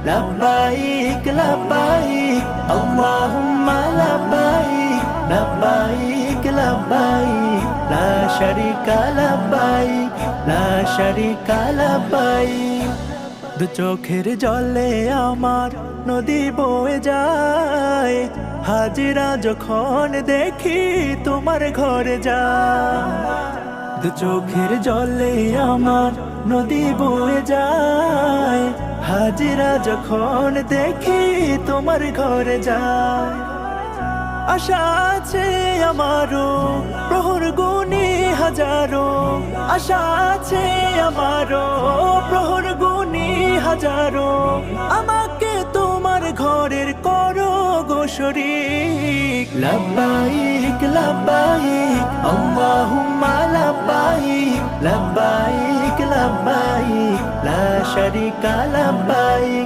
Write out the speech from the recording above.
লব্বাইক লব্বাইক আল্লাহুম্মা লব্বাইক লব্বাইক লব্বাইক লা শারিকা লব্বাইক লা শারিকা লব্বাইক। দু চোখের জলে আমার নদী বয়ে যায়, হাজিরা যখন দেখি তোমার ঘরে যায়। দু চোখের জলে আমার নদী বয়ে যায়, হাজিরা যখন দেখি তোমার ঘরে যায়। আশা আছে আমারও প্রহর গুনি হাজারো, আশা আছে আমারও প্রহর গুনি হাজারো। আমাকে তোমার ঘরের করো গো শরীক। লব্বাইক লব্বাইক আল্লাহুম্মা লব্বাইক লব্বাইক লব্বাইক লা শারিকা লব্বাইক।